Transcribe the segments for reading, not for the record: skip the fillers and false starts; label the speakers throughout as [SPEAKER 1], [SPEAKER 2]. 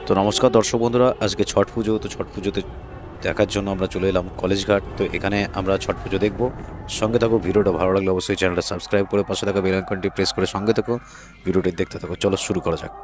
[SPEAKER 1] তো নমস্কার দর্শক বন্ধুরা, আজকে ছট পুজো। তো ছট পুজোতে দেখার জন্য আমরা চলে এলাম কলেজ ঘাট। তো এখানে আমরা ছট পুজো দেখব। সঙ্গে থাকো। ভিডিওটা ভালো লাগলে অবশ্যই চ্যানেলটা সাবস্ক্রাইব করে পাশে থাকা বেল আইকনটি প্রেস করে সঙ্গে থাকো। ভিডিওটি দেখতে থাকো। চলো শুরু করা যাক।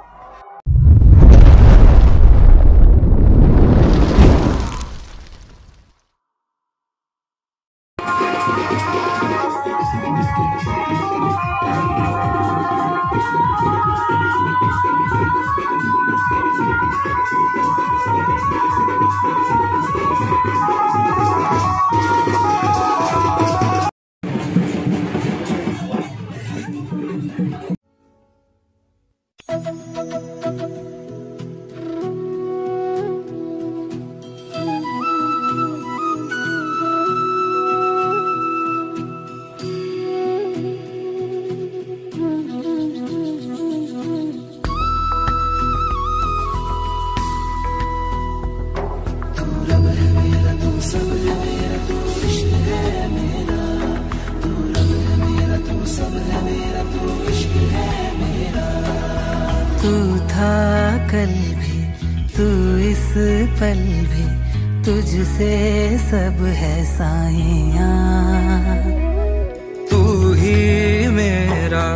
[SPEAKER 2] तू था कल भी, तू इस पल भी, तुझसे सब है साइयां। तू ही मेरा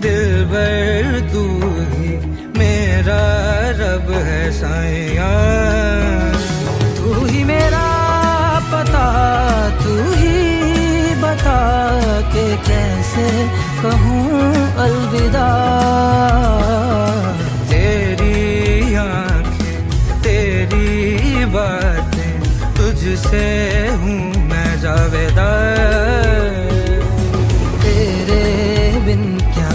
[SPEAKER 2] दिलबर, तू ही मेरा रब है साइयां। तू ही मेरा पता, तू ही बता के कैसे कहूँ अलविदा। तेरी आंखें, तेरी बातें, तुझसे हूँ मैं जावेदा। तेरे बिन क्या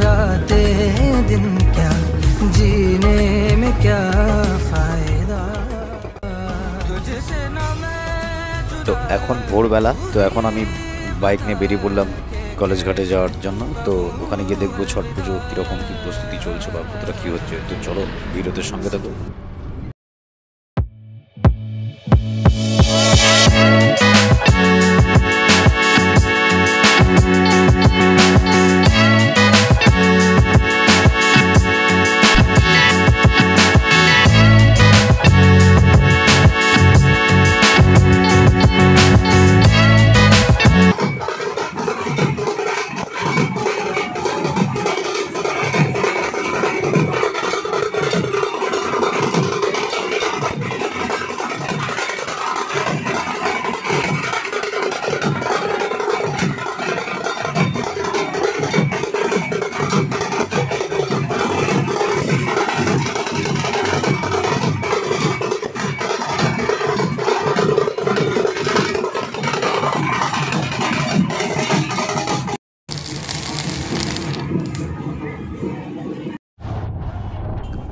[SPEAKER 2] रातें दिन, क्या जीने में क्या फायदा। तुझसे ना मैं
[SPEAKER 1] তো এখন ভোরবেলা। তো এখন আমি বাইক নিয়ে বেরিয়ে পড়লাম কলেজ ঘাটে যাওয়ার জন্য। তো ওখানে গিয়ে দেখবো ছট পুজো কীরকম কী প্রস্তুতি চলছে বা কতটা কী হচ্ছে। তো চলো ভিডিওতে সঙ্গে থাকো।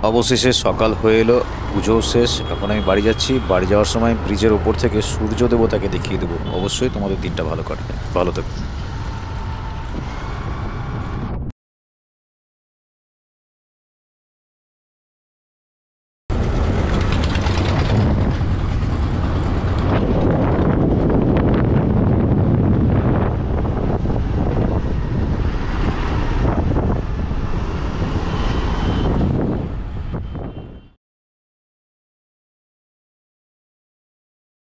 [SPEAKER 1] অবশেষে সকাল হয়ে এলো, পুজো শেষ। এখন আমি বাড়ি যাচ্ছি। বাড়ি যাওয়ার সময় ব্রিজের ওপর থেকে সূর্য দেবতাকে দেখিয়ে দেবো। অবশ্যই তোমাদের দিনটা ভালো কাটবে। ভালো থেকো।